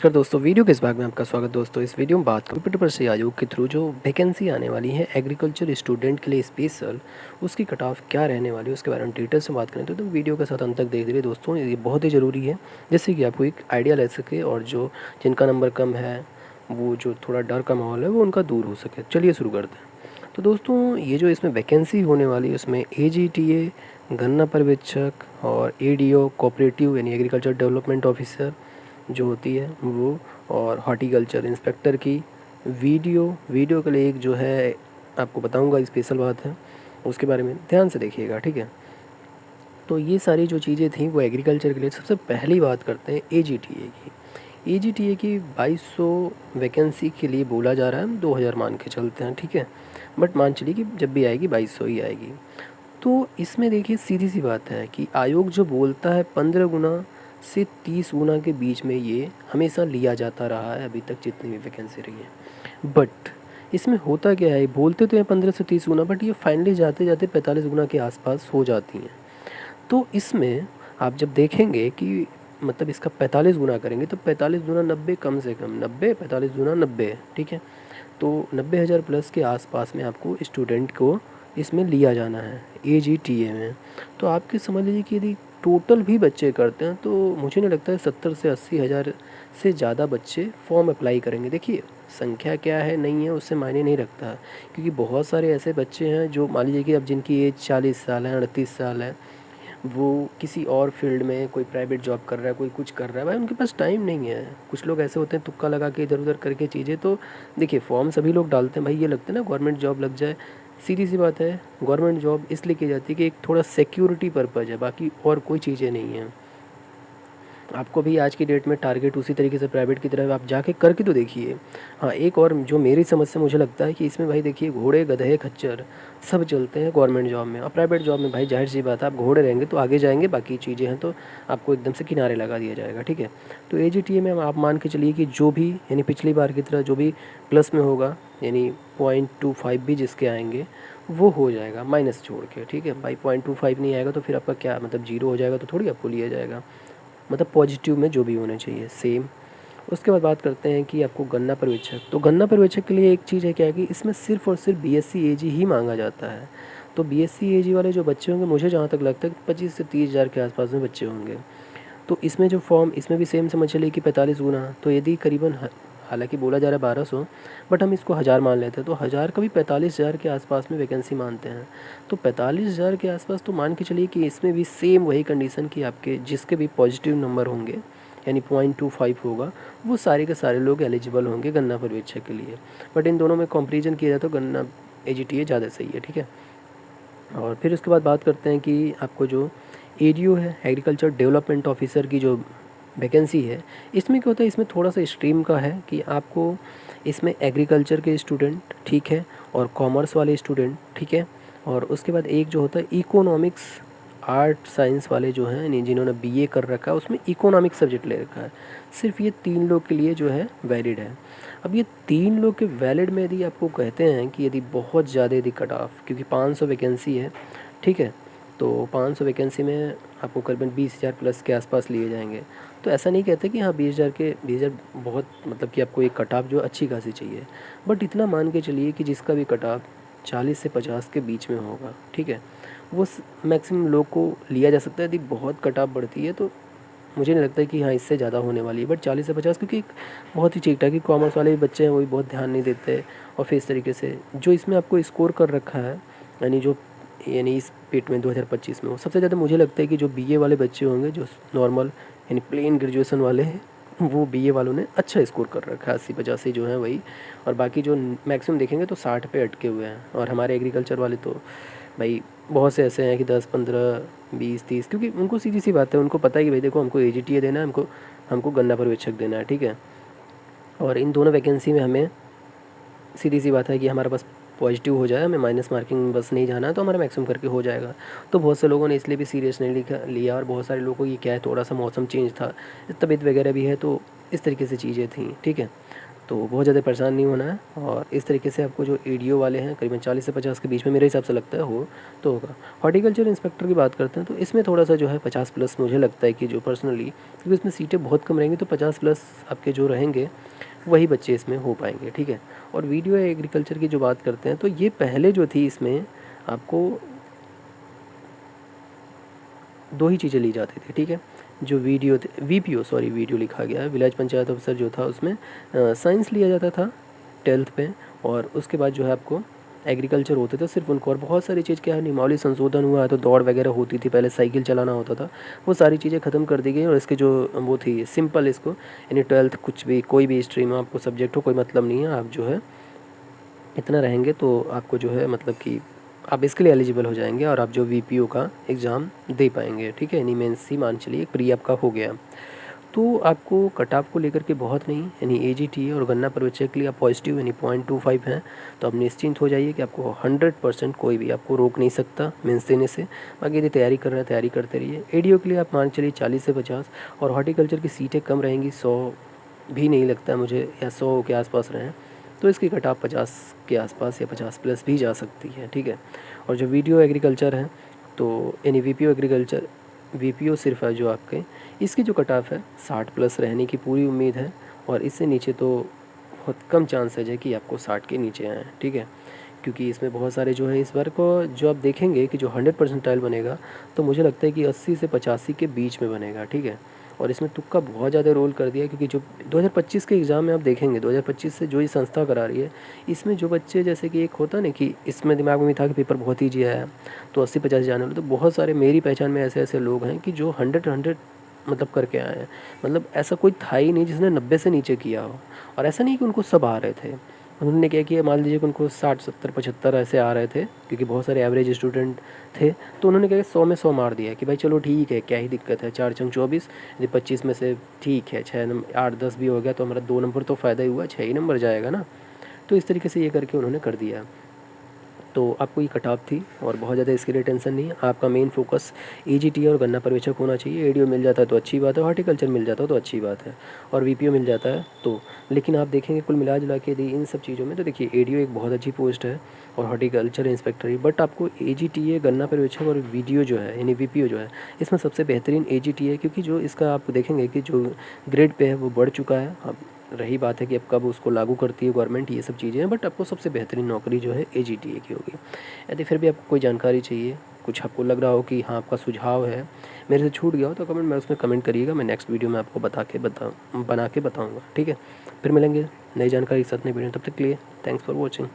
नमस्कार दोस्तों, वीडियो के इस भाग में आपका स्वागत। दोस्तों, इस वीडियो में बात कंप्यूटर परिषद आयोग के थ्रू जो वैकेंसी आने वाली है एग्रीकल्चर स्टूडेंट के लिए स्पेशल, उसकी कट ऑफ क्या रहने वाली है उसके बारे में डिटेल से बात करें तो वीडियो के साथ अंत तक देख लीजिए दोस्तों। ये बहुत ही ज़रूरी है जिससे कि आपको एक आइडिया ले सके और जो जिनका नंबर कम है, वो जो थोड़ा डर का माहौल है वो उनका दूर हो सके। चलिए शुरू करते हैं। तो दोस्तों, ये जो इसमें वैकेंसी होने वाली है उसमें AGTA, गन्ना पर्यवेक्षक और ADO कोऑपरेटिव यानी एग्रीकल्चर डेवलपमेंट ऑफिसर जो होती है वो, और हॉर्टिकल्चर इंस्पेक्टर की वीडियो के लिए एक जो है आपको बताऊंगा स्पेशल बात है, उसके बारे में ध्यान से देखिएगा, ठीक है। तो ये सारी जो चीज़ें थी वो एग्रीकल्चर के लिए। सबसे पहली बात करते हैं AGTA की 2200 वैकेंसी के लिए बोला जा रहा है। हम 2000 मान के चलते हैं, ठीक है, बट मान चलिए कि जब भी आएगी 2200 ही आएगी। तो इसमें देखिए सीधी सी बात है कि आयोग जो बोलता है 15 गुना से 30 गुना के बीच में ये हमेशा लिया जाता रहा है अभी तक जितनी भी वैकेंसी रही है। बट इसमें होता क्या है, बोलते तो हैं 15 से 30 गुना, बट ये फाइनली जाते जाते 45 गुना के आसपास हो जाती हैं। तो इसमें आप जब देखेंगे कि मतलब इसका 45 गुना करेंगे तो 45 गुना 90, कम से कम 90, 45 गुना 90, ठीक है। तो 90,000 प्लस के आसपास में आपको स्टूडेंट को इसमें लिया जाना है AGTA में। तो आपके समझ लीजिए कि यदि टोटल भी बच्चे करते हैं तो मुझे नहीं लगता है 70 से 80,000 से ज़्यादा बच्चे फॉर्म अप्लाई करेंगे। देखिए, संख्या क्या है नहीं है उससे मायने नहीं रखता, क्योंकि बहुत सारे ऐसे बच्चे हैं जो मान लीजिए कि अब जिनकी एज 40 साल है, 38 साल है, वो किसी और फील्ड में कोई प्राइवेट जॉब कर रहा है, कोई कुछ कर रहा है, भाई उनके पास टाइम नहीं है। कुछ लोग ऐसे होते हैं तुक्का लगा के इधर उधर करके चीज़ें। तो देखिए, फॉर्म सभी लोग डालते हैं, भाई ये लगता है ना गवर्नमेंट जॉब लग जाए। सीधी सी बात है, गवर्नमेंट जॉब इसलिए की जाती है कि एक थोड़ा सिक्योरिटी पर्पज़ है, बाकी और कोई चीज़ें नहीं हैं। आपको भी आज की डेट में टारगेट उसी तरीके से प्राइवेट की तरह आप जाके करके तो देखिए। हाँ, एक और जो मेरी समझ से मुझे लगता है कि इसमें भाई देखिए, घोड़े गधे खच्चर सब चलते हैं गवर्नमेंट जॉब में, और प्राइवेट जॉब में भाई जाहिर सी बात है आप घोड़े रहेंगे तो आगे जाएंगे, बाकी चीज़ें हैं तो आपको एकदम से किनारे लगा दिया जाएगा, ठीक है। तो AGTA में आप मान के चलिए कि जो भी यानी पिछली बार की तरह जो भी प्लस में होगा, यानी 0.25 भी जिसके आएंगे वो हो जाएगा माइनस छोड़ के, ठीक है भाई। 0.25 नहीं आएगा तो फिर आपका क्या मतलब, जीरो हो जाएगा तो थोड़ी आपको लिया जाएगा। मतलब पॉजिटिव में जो भी होने चाहिए सेम। उसके बाद बात करते हैं कि आपको गन्ना पर्यवेक्षक, तो गन्ना पर्यवेक्षक के लिए एक चीज़ है क्या है कि इसमें सिर्फ और सिर्फ BSc AG ही मांगा जाता है। तो BSc AG वाले जो बच्चे होंगे, मुझे जहाँ तक लगता है 25 से 30 हज़ार के आसपास में बच्चे होंगे। तो इसमें जो फॉर्म, इसमें भी सेम समझ चलिए कि 45 गुना, तो यदि करीबन हालांकि बोला जा रहा है 1200, बट हम इसको 1000 मान लेते हैं, तो 1000 का भी 45,000 के आसपास में वैकेंसी मानते हैं। तो 45,000 के आसपास तो मान के चलिए कि इसमें भी सेम वही कंडीशन कि आपके जिसके भी पॉजिटिव नंबर होंगे यानी 0.25 होगा, वो सारे के सारे लोग एलिजिबल होंगे गन्ना पर्यवेक्षक के लिए। बट इन दोनों में कंपेरिजन किया जाए तो गन्ना AGTA ज़्यादा सही है, ठीक है। और फिर उसके बाद बात करते हैं कि आपको जो ADO है, एग्रीकल्चर डेवलपमेंट ऑफिसर की जो वैकेंसी है, इसमें क्या होता है, इसमें थोड़ा सा स्ट्रीम का है कि आपको इसमें एग्रीकल्चर के स्टूडेंट, ठीक है, और कॉमर्स वाले स्टूडेंट, ठीक है, और उसके बाद एक जो होता है इकोनॉमिक्स आर्ट साइंस वाले जो हैं, यानी जिन्होंने BA कर रखा है उसमें इकोनॉमिक्स सब्जेक्ट ले रखा है। सिर्फ ये 3 लोग के लिए जो है वैलिड है। अब ये 3 लोग के वैलिड में यदि आपको कहते हैं कि यदि बहुत ज़्यादा यदि कट ऑफ, क्योंकि 500 वैकेंसी है, ठीक है, तो 500 वैकेंसी में आपको करीबन 20,000 प्लस के आसपास लिए जाएंगे। तो ऐसा नहीं कहते कि हाँ 20,000 बहुत मतलब कि आपको एक कट ऑफ जो अच्छी खासी चाहिए, बट इतना मान के चलिए कि जिसका भी कट ऑफ 40 से 50 के बीच में होगा, ठीक है, वो मैक्सिमम लोग को लिया जा सकता है। यदि बहुत कट ऑफ बढ़ती है तो मुझे नहीं लगता है कि हाँ इससे ज़्यादा होने वाली है, बट 40 से 50 क्योंकि एक बहुत ही ठीक ठाक, कि कॉमर्स वाले भी बच्चे हैं वो भी बहुत ध्यान नहीं देते। और फिर इस तरीके से जो इसमें आपको स्कोर कर रखा है, यानी जो यानी इस पेट में 2025 में, वो सबसे ज़्यादा मुझे लगता है कि जो BA वाले बच्चे होंगे, जो नॉर्मल यानी प्लेन ग्रेजुएशन वाले हैं, वो BA वालों ने अच्छा स्कोर कर रखा है, 80-85 जो है वही। और बाकी जो मैक्सिमम देखेंगे तो 60 पे अटके हुए हैं। और हमारे एग्रीकल्चर वाले तो भाई बहुत से ऐसे हैं कि 10, 15, 20, 30, क्योंकि उनको सीधी सी बात है, उनको पता है कि भाई देखो हमको AGTA देना है, हमको हमको गन्ना पर्यवेक्षक देना है, ठीक है। और इन दोनों वैकेंसी में हमें सीधी सी बात है कि हमारे पास पॉजिटिव हो जाए, हमें माइनस मार्किंग बस नहीं जाना है तो हमारा मैक्सिमम करके हो जाएगा। तो बहुत से लोगों ने इसलिए भी सीरियस नहीं लिया, और बहुत सारे लोगों को ये क्या है, थोड़ा सा मौसम चेंज था, तबीयत वगैरह भी है, तो इस तरीके से चीज़ें थी, ठीक है। तो बहुत ज़्यादा परेशान नहीं होना है। और इस तरीके से आपको जो ईडीओ वाले हैं करीबन 40 से 50 के बीच में मेरे हिसाब से लगता है हो तो होगा। हॉर्टिकल्चर इंस्पेक्टर की बात करते हैं तो इसमें थोड़ा सा जो है 50 प्लस मुझे लगता है कि जो पर्सनली, क्योंकि इसमें सीटें बहुत कम रहेंगी तो 50 प्लस आपके जो रहेंगे वही बच्चे इसमें हो पाएंगे, ठीक है। और वीडियो एग्रीकल्चर की जो बात करते हैं तो ये पहले जो थी इसमें आपको दो ही चीज़ें ली जाती थी, ठीक है। जो वीडियो वीपीओ, सॉरी वीडियो लिखा गया है, विलेज पंचायत अफसर जो था उसमें साइंस लिया जाता था 12th पे, और उसके बाद जो है आपको एग्रीकल्चर होते थे सिर्फ उनको। और बहुत सारी चीज़ क्या है, नियमावली संशोधन हुआ है तो दौड़ वगैरह होती थी, पहले साइकिल चलाना होता था, वो सारी चीज़ें ख़त्म कर दी गई। और इसके जो वो थी सिंपल, इसको यानी 12th कुछ भी कोई भी स्ट्रीम आपको सब्जेक्ट हो कोई मतलब नहीं है, आप जो है इतना रहेंगे तो आपको जो है मतलब कि आप इसके लिए एलिजिबल हो जाएंगे और आप जो वीपीओ का एग्ज़ाम दे पाएंगे, ठीक है। यानी मेंस ही मान चलिए प्री आपका हो गया, तो आपको कट ऑफ को लेकर के बहुत नहीं, यानी एजीटी और गन्ना पर्यवेक्षक के लिए आप पॉजिटिव यानी 0.25 हैं, तो आप निश्चिंत हो जाइए कि आपको 100% कोई भी आपको रोक नहीं सकता मेंस देने से। बाकी यदि तैयारी कर रहे हैं तैयारी करते रहिए। एडीओ के लिए आप मान चलिए 40 से 50, और हॉर्टिकल्चर की सीटें कम रहेंगी, 100 भी नहीं लगता मुझे, या 100 के आसपास रहें, तो इसकी कट ऑफ 50 के आसपास या 50 प्लस भी जा सकती है, ठीक है। और जो वीडियो एग्रीकल्चर है तो यानी वीपीओ एग्रीकल्चर, वीपीओ सिर्फ है जो आपके, इसकी जो कट ऑफ है 60 प्लस रहने की पूरी उम्मीद है, और इससे नीचे तो बहुत कम चांसेज है कि आपको 60 के नीचे आएँ, ठीक है। क्योंकि इसमें बहुत सारे जो है इस बार को जो आप देखेंगे कि जो 100 परसेंटाइल बनेगा तो मुझे लगता है कि 80 से 85 के बीच में बनेगा, ठीक है। और इसमें तुक्का बहुत ज़्यादा रोल कर दिया, क्योंकि जो 2025 के एग्ज़ाम में आप देखेंगे 2025 से जो ये संस्था करा रही है, इसमें जो बच्चे जैसे कि एक होता ना कि इसमें दिमाग में भी था कि पेपर बहुत ईजी आया तो 80-50 जाने वाले, तो बहुत सारे मेरी पहचान में ऐसे ऐसे लोग हैं कि जो 100 मतलब करके आए हैं। मतलब ऐसा कोई था ही नहीं जिसने 90 से नीचे किया हो। और ऐसा नहीं कि उनको सब आ रहे थे, उन्होंने क्या किया, मान लीजिए कि उनको 60 70 75 ऐसे आ रहे थे, क्योंकि बहुत सारे एवरेज स्टूडेंट थे, तो उन्होंने क्या किया 100 में 100 मार दिया कि भाई चलो ठीक है क्या ही दिक्कत है, 4 चंग 24, यदि 25 में से ठीक है 6 नंबर 8-10 भी हो गया तो हमारा 2 नंबर तो फ़ायदा ही हुआ, 6 ही नंबर जाएगा ना। तो इस तरीके से ये करके उन्होंने कर दिया। तो आपको ये कट ऑफ थी और बहुत ज़्यादा इसके लिए टेंशन नहीं है। आपका मेन फोकस ईजीटी और गन्ना पर्यवेक्षक होना चाहिए। एडीओ मिल जाता है तो अच्छी बात है, हॉर्टिकल्चर मिल जाता है तो अच्छी बात है, और वीपीओ मिल जाता है तो। लेकिन आप देखेंगे कुल मिला जुला के इन सब चीज़ों में तो देखिए एडीओ एक बहुत अच्छी पोस्ट है और हॉर्टिकल्चर इंस्पेक्टर ही, बट आपको एजीटीए गन्ना पर्यवेक्षक और वीडियो जो है यानी वीपीओ जो है इसमें सबसे बेहतरीन एजीटीए, क्योंकि जो इसका आप देखेंगे कि जो ग्रेड पे है वो बढ़ चुका है। अब रही बात है कि अब कब उसको लागू करती है गवर्नमेंट, ये सब चीज़ें हैं, बट आपको सबसे बेहतरीन नौकरी जो है एजीटीए की होगी। यदि फिर भी आपको कोई जानकारी चाहिए, कुछ आपको लग रहा हो कि हाँ आपका सुझाव है मेरे से छूट गया हो, तो कमेंट में उसमें कमेंट करिएगा, मैं नेक्स्ट वीडियो में आपको बना के बताऊँगा, ठीक है। फिर मिलेंगे नई जानकारी के साथ नई वीडियो, तब तक के लिए थैंक्स फॉर वॉचिंग।